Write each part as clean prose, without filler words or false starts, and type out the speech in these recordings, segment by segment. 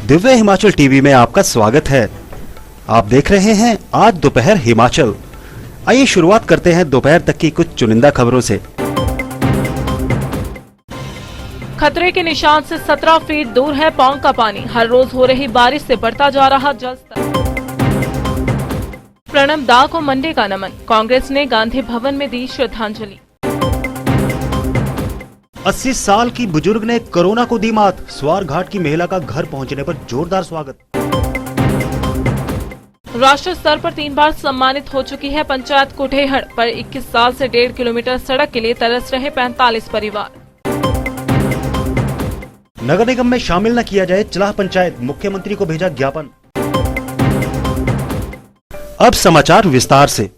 Divya Himachal TV में आपका स्वागत है। आप देख रहे हैं आज दोपहर हिमाचल। आइए शुरुआत करते हैं दोपहर तक की कुछ चुनिंदा खबरों से। खतरे के निशान से 17 फीट दूर है पौंग का पानी। हर रोज हो रही बारिश से बढ़ता जा रहा जल स्तर। प्रणब दा को मंडे का नमन। कांग्रेस ने गांधी भवन में दी श्रद्धांजलि। 80 साल की बुजुर्ग ने कोरोना को दी मात। स्वार घाट की महिला का घर पहुंचने पर जोरदार स्वागत। राष्ट्रीय स्तर पर 3 बार सम्मानित हो चुकी है पंचायत कुठेहड़ पर 21 साल से 1.5 किलोमीटर सड़क के लिए तरस रहे 45 परिवार। नगर निगम में शामिल न किया जाए चलाह पंचायत, मुख्यमंत्री को भेजा ज्ञापन। अब समाचार विस्तार से।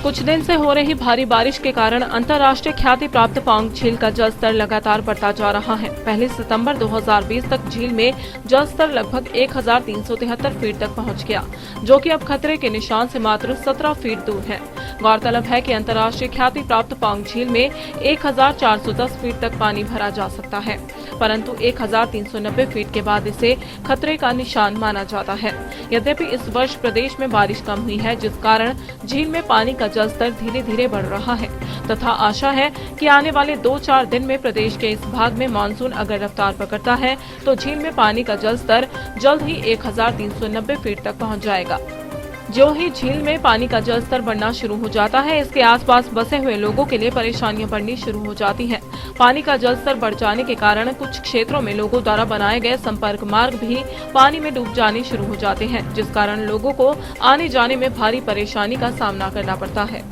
कुछ दिन से हो रही भारी बारिश के कारण अंतर्राष्ट्रीय ख्याति प्राप्त पौंग झील का जल स्तर लगातार बढ़ता जा रहा है। 1 सितंबर 2020 तक झील में जल स्तर लगभग 1373 फीट तक पहुंच गया, जो कि अब खतरे के निशान से मात्र 17 फीट दूर है। गौरतलब है कि अंतर्राष्ट्रीय ख्याति प्राप्त पौंग झील में 1410 फीट तक पानी भरा जा सकता है, परंतु 1390 फीट के बाद इसे खतरे का निशान माना जाता है। यद्यपि इस वर्ष प्रदेश में बारिश कम हुई है, जिस कारण झील में पानी का जल स्तर धीरे धीरे बढ़ रहा है तथा आशा है कि आने वाले 2-4 दिन में प्रदेश के इस भाग में मानसून अगर रफ्तार पकड़ता है तो झील में पानी का जल स्तर जल्द ही 1390 फीट तक पहुंच जाएगा। जो ही झील में पानी का जल स्तर बढ़ना शुरू हो जाता है, इसके आसपास बसे हुए लोगों के लिए परेशानियां बढ़नी शुरू हो जाती हैं। पानी का जल स्तर बढ़ जाने के कारण कुछ क्षेत्रों में लोगों द्वारा बनाए गए संपर्क मार्ग भी पानी में डूब जाने शुरू हो जाते हैं, जिस कारण लोगों को आने जाने में भारी परेशानी का सामना करना पड़ता है।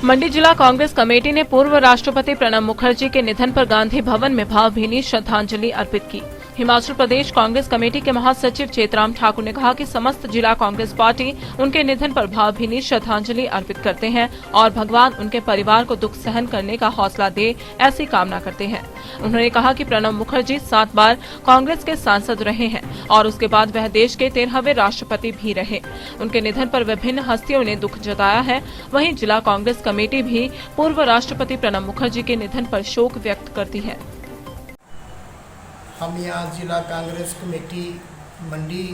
मंडी जिला कांग्रेस कमेटी ने पूर्व राष्ट्रपति प्रणब मुखर्जी के निधन पर गांधी भवन में भावभीनी श्रद्धांजलि अर्पित की। हिमाचल प्रदेश कांग्रेस कमेटी के महासचिव चेतराम ठाकुर ने कहा कि समस्त जिला कांग्रेस पार्टी उनके निधन पर भावभीनी श्रद्धांजलि अर्पित करते हैं और भगवान उनके परिवार को दुख सहन करने का हौसला दे, ऐसी कामना करते हैं। उन्होंने कहा कि प्रणब मुखर्जी 7 बार कांग्रेस के सांसद रहे हैं और उसके बाद वह देश के 13वें राष्ट्रपति भी रहे। उनके निधन पर विभिन्न हस्तियों ने दुख जताया है। वहीं जिला कांग्रेस कमेटी भी पूर्व राष्ट्रपति प्रणब मुखर्जी के निधन पर शोक व्यक्त करती है। हम यहाँ जिला कांग्रेस कमेटी मंडी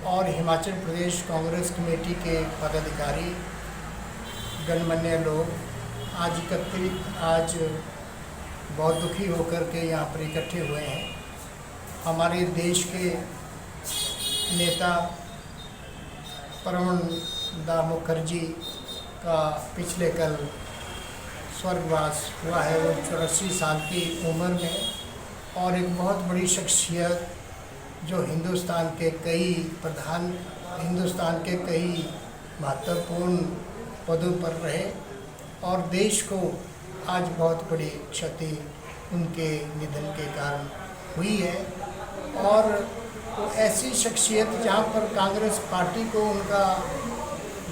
और हिमाचल प्रदेश कांग्रेस कमेटी के पदाधिकारी गणमान्य लोग आज बहुत दुखी होकर के यहाँ पर इकट्ठे हुए हैं। हमारे देश के नेता प्रणब मुखर्जी का पिछले कल स्वर्गवास हुआ है। वो 84 साल की उम्र में और एक बहुत बड़ी शख्सियत जो हिंदुस्तान के कई महत्वपूर्ण पदों पर रहे और देश को आज बहुत बड़ी क्षति उनके निधन के कारण हुई है। और वो ऐसी शख्सियत जहाँ पर कांग्रेस पार्टी को उनका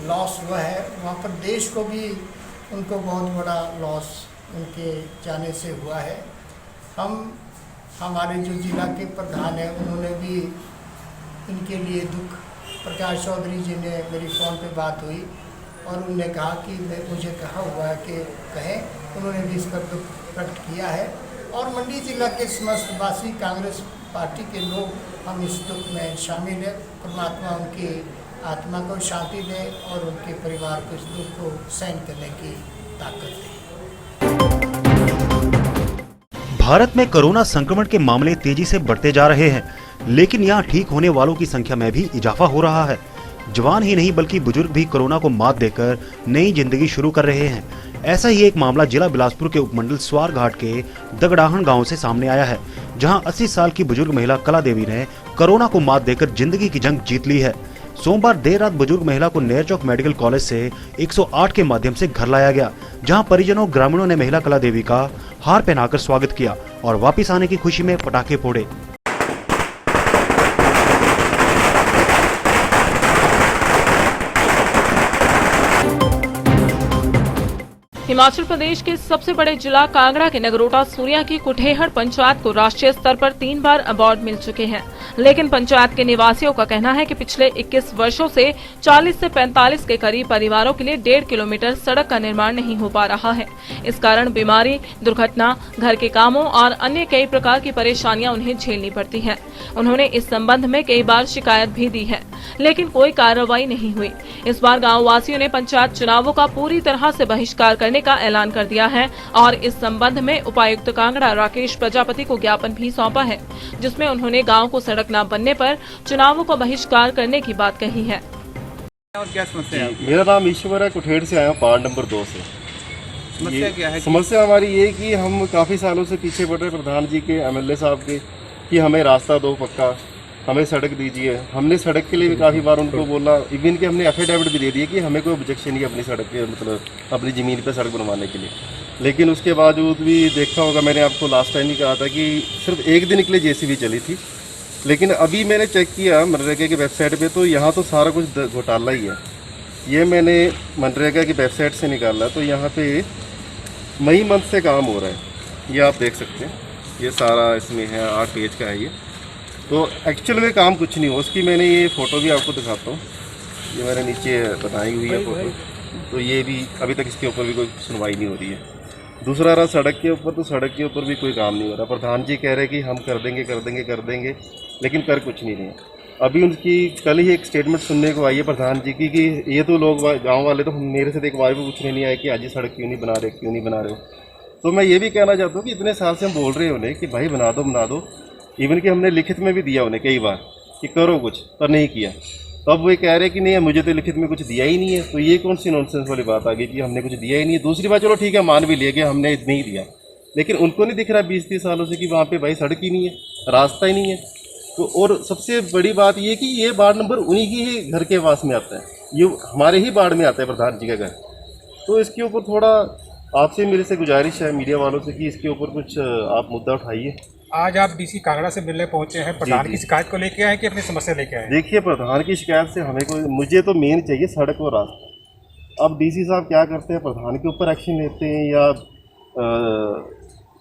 लॉस हुआ है, वहाँ पर देश को भी उनको बहुत बड़ा लॉस उनके जाने से हुआ है। हमारे जो जिला के प्रधान हैं, उन्होंने भी इनके लिए दुख, प्रकाश चौधरी जी ने मेरी फ़ोन पे बात हुई और उन्होंने कहा कि मुझे कहा हुआ है कि कहें, उन्होंने भी इस पर दुख प्रकट किया है। और मंडी जिला के समस्त वासी कांग्रेस पार्टी के लोग हम इस दुख में शामिल हैं। परमात्मा उनकी आत्मा को शांति दे और उनके परिवार को इस दुख को सहन करने की ताकत दे। भारत में कोरोना संक्रमण के मामले तेजी से बढ़ते जा रहे हैं, लेकिन यहाँ ठीक होने वालों की संख्या में भी इजाफा हो रहा है। जवान ही नहीं बल्कि बुजुर्ग भी कोरोना को मात देकर नई जिंदगी शुरू कर रहे हैं। ऐसा ही एक मामला जिला बिलासपुर के उपमंडल स्वार घाट के दगड़ाहण गांव से सामने आया है, जहां 80 साल की बुजुर्ग महिला कला देवी ने कोरोना को मात देकर जिंदगी की जंग जीत ली है। सोमवार देर रात बुजुर्ग महिला को नेरचौक मेडिकल कॉलेज से 108 के माध्यम से घर लाया गया, जहां परिजनों ग्रामीणों ने महिला कला देवी का हार पहनाकर स्वागत किया और वापस आने की खुशी में पटाखे फोड़े। हिमाचल प्रदेश के सबसे बड़े जिला कांगड़ा के नगरोटा सूर्या की कुठेहड़ पंचायत को राष्ट्रीय स्तर पर 3 बार अवार्ड मिल चुके हैं, लेकिन पंचायत के निवासियों का कहना है कि पिछले 21 वर्षों से 40 से 45 के करीब परिवारों के लिए 1.5 किलोमीटर सड़क का निर्माण नहीं हो पा रहा है। इस कारण बीमारी, दुर्घटना, घर के कामों और अन्य कई प्रकार की परेशानियां उन्हें झेलनी पड़ती हैं। उन्होंने इस संबंध में कई बार शिकायत भी दी है, लेकिन कोई कार्रवाई नहीं हुई। इस बार गाँव वासियों ने पंचायत चुनावों का पूरी तरह से बहिष्कार करने का ऐलान कर दिया है और इस संबंध में उपायुक्त कांगड़ा राकेश प्रजापति को ज्ञापन भी सौंपा है, जिसमें उन्होंने गांव को सड़क न बनने पर चुनावों का बहिष्कार करने की बात कही है। और क्या समस्या है? मेरा नाम ईश्वर है, कुठेड़ से आया हूँ, वार्ड नंबर 2 से। समस्या क्या है? समस्या हमारी ये कि हम काफ़ी सालों से पीछे पड़ रहे प्रधान जी के, एमएलए साहब के, कि हमें रास्ता दो पक्का, हमें सड़क दीजिए। हमने सड़क के लिए भी काफ़ी बार उनको बोला, इवन कि हमने एफिडेविट भी दे दिए कि हमें कोई ऑब्जेक्शन नहीं है अपनी सड़क के, मतलब अपनी ज़मीन पे सड़क बनवाने के लिए। लेकिन उसके बावजूद भी देखा होगा, मैंने आपको लास्ट टाइम ही कहा था कि सिर्फ एक दिन के लिए जेसीबी चली थी। लेकिन अभी मैंने चेक किया मनरेगा की वेबसाइट पे, तो यहाँ तो सारा कुछ घोटाला ही है। ये मैंने मनरेगा की वेबसाइट से निकाला, तो यहाँ पे मई मंथ से काम हो रहा है। ये आप देख सकते हैं, ये सारा इसमें है, 8 पेज का है ये। तो एक्चुअल में काम कुछ नहीं हो, उसकी मैंने ये फ़ोटो भी आपको दिखाता हूँ, ये मैंने नीचे बनाई हुई है फ़ोटो। तो ये भी अभी तक इसके ऊपर भी कोई सुनवाई नहीं हो रही है। दूसरा रहा सड़क के ऊपर, तो सड़क के ऊपर भी कोई काम नहीं हो रहा। प्रधान जी कह रहे कि हम कर देंगे, लेकिन कर कुछ नहीं रहे। अभी उनकी कल ही एक स्टेटमेंट सुनने को आई है प्रधान जी की कि ये तो लोग गांव वाले तो मेरे से एक बार भी पूछने नहीं आए कि आज ये सड़क क्यों नहीं बना रहे हो। तो मैं ये भी कहना चाहता हूँ कि इतने साल से हम बोल रहे हैं उन्हें कि भाई बना दो। इवन कि हमने लिखित में भी दिया उन्हें कई बार कि करो कुछ, पर नहीं किया। तो अब वो कह रहे कि नहीं, मुझे तो लिखित में कुछ दिया ही नहीं है। तो ये कौन सी नॉनसेंस वाली बात आ गई कि हमने कुछ दिया ही नहीं है। दूसरी बात, चलो ठीक है, मान भी लिया कि हमने नहीं दिया, लेकिन उनको नहीं दिख रहा 20-30 सालों से कि वहाँ पे भाई सड़क ही नहीं है, रास्ता ही नहीं है। तो और सबसे बड़ी बात ये कि ये वार्ड नंबर उन्हीं की ही घर के पास में आता है, ये हमारे ही वार्ड में आता है प्रधान जी का घर। तो इसके ऊपर थोड़ा आपसे मेरे से गुजारिश है मीडिया वालों से कि इसके ऊपर कुछ आप मुद्दा उठाइए। आज आप डीसी कांगड़ा से मिलने पहुंचे हैं, प्रधान की शिकायत को लेके आए कि अपनी समस्या लेके आए? देखिए, प्रधान की शिकायत से मुझे तो मेन चाहिए सड़क और रास्ता। अब डीसी साहब क्या करते हैं, प्रधान के ऊपर एक्शन लेते हैं या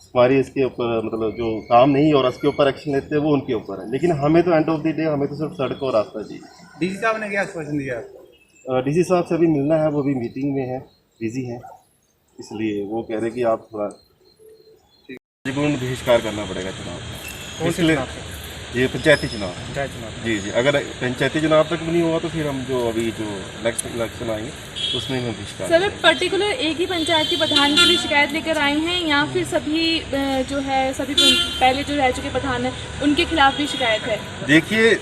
हमारे इसके ऊपर मतलब जो काम नहीं हो रहा उसके ऊपर एक्शन लेते हैं, वो उनके ऊपर है। लेकिन हमें तो एंड ऑफ द डे हमें तो सिर्फ सड़क और रास्ता चाहिए। डीसी साहब ने क्या आश्वासन दिया? डीसी साहब से अभी मिलना है, वो भी मीटिंग में है, बिजी हैं, इसलिए वो कह रहे कि आप थोड़ा पूर्ण बहिष्कार करना पड़ेगा चुनाव। कौन से चुनाव? ये पंचायती चुनाव। जी, अगर पंचायती चुनाव तक भी नहीं हुआ तो फिर हम जो अभी जो नेक्स्ट इलेक्शन आएंगे उसमें हम बहिष्कार। सर, पर्टिकुलर एक ही पंचायत के प्रधान के लिए शिकायत लेकर आए हैं या फिर सभी जो है सभी पहले जो रह चुके प्रधान हैं उनके खिलाफ भी शिकायत है? देखिए,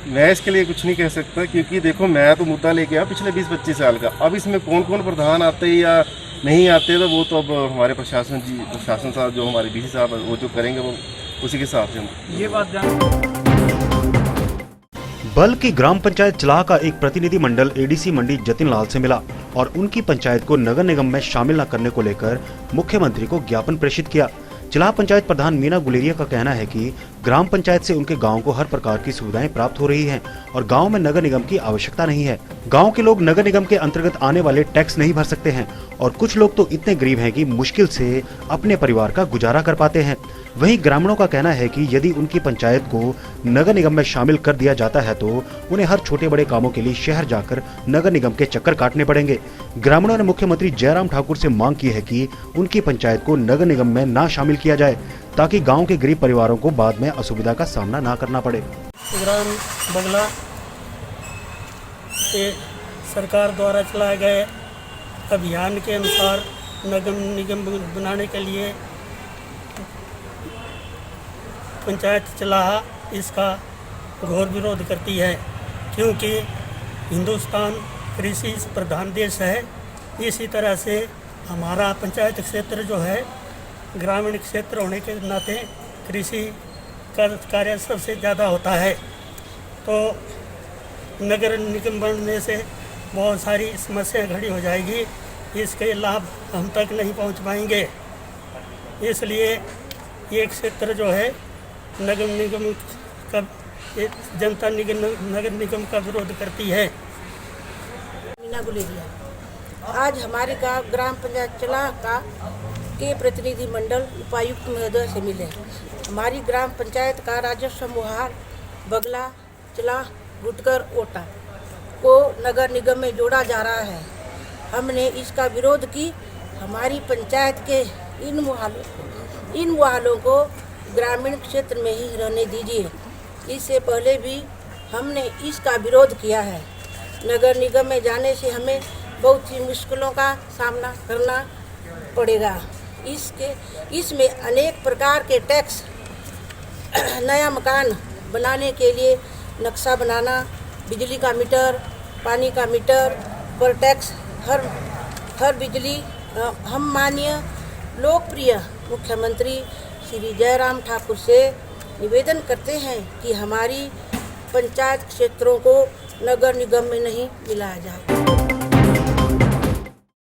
मैं इसके लिए कुछ नहीं कह सकता, क्योंकि देखो मैं तो मुद्दा लेके आया पिछले 20-25 साल का। अब इसमें कौन कौन प्रधान आते हैं या नहीं आते, तो वो तो अब हमारे प्रशासन साहब जो हमारे डीसी साहब वो जो करेंगे वो उसी के हिसाब से हम ये बात जान। बल्कि ग्राम पंचायत चलाह का एक प्रतिनिधि मंडल एडीसी मंडी जतिन लाल से मिला और उनकी पंचायत को नगर निगम में शामिल न करने को लेकर मुख्यमंत्री को ज्ञापन प्रेषित किया। चलाह पंचायत प्रधान मीना गुलेरिया का कहना है कि ग्राम पंचायत से उनके गांव को हर प्रकार की सुविधाएं प्राप्त हो रही हैं और गांव में नगर निगम की आवश्यकता नहीं है। गांव के लोग नगर निगम के अंतर्गत आने वाले टैक्स नहीं भर सकते हैं और कुछ लोग तो इतने गरीब हैं कि मुश्किल से अपने परिवार का गुजारा कर पाते हैं। वहीं ग्रामीणों का कहना है कि यदि उनकी पंचायत को नगर निगम में शामिल कर दिया जाता है तो उन्हें हर छोटे बड़े कामों के लिए शहर जाकर नगर निगम के चक्कर काटने पड़ेंगे। ग्रामीणों ने मुख्यमंत्री जयराम ठाकुर से मांग की है कि उनकी पंचायत को नगर निगम में न शामिल किया जाए ताकि गांव के गरीब परिवारों को बाद में असुविधा का सामना न करना पड़े। ग्राम बंगला के सरकार द्वारा चलाए गए अभियान के अनुसार नगर निगम बनाने के लिए पंचायत चलाह इसका घोर विरोध करती है, क्योंकि हिंदुस्तान कृषि प्रधान देश है। इसी तरह से हमारा पंचायत क्षेत्र जो है ग्रामीण क्षेत्र होने के नाते कृषि का कार्य सबसे ज़्यादा होता है। तो नगर निगम बनने से बहुत सारी समस्याएं खड़ी हो जाएगी, इसके लाभ हम तक नहीं पहुंच पाएंगे। इसलिए ये क्षेत्र जो है नगर निगम का नगर निगम का विरोध करती है। मीना गुलेरिया। आज हमारे ग्राम पंचायत चलाह के प्रतिनिधि मंडल उपायुक्त महोदय से मिले। हमारी ग्राम पंचायत का राजस्व मुहार बगला, चलाह, गुटकर, ओटा को नगर निगम में जोड़ा जा रहा है। हमने इसका विरोध की। हमारी पंचायत के इन मुहालों को ग्रामीण क्षेत्र में ही रहने दीजिए। इससे पहले भी हमने इसका विरोध किया है। नगर निगम में जाने से हमें बहुत सी मुश्किलों का सामना करना पड़ेगा। इसमें अनेक प्रकार के टैक्स, नया मकान बनाने के लिए नक्शा बनाना, बिजली का मीटर, पानी का मीटर पर टैक्स, हर बिजली। हम माननीय लोकप्रिय मुख्यमंत्री श्री जयराम ठाकुर से निवेदन करते हैं कि हमारी पंचायत क्षेत्रों को नगर निगम में नहीं मिलाया जाए।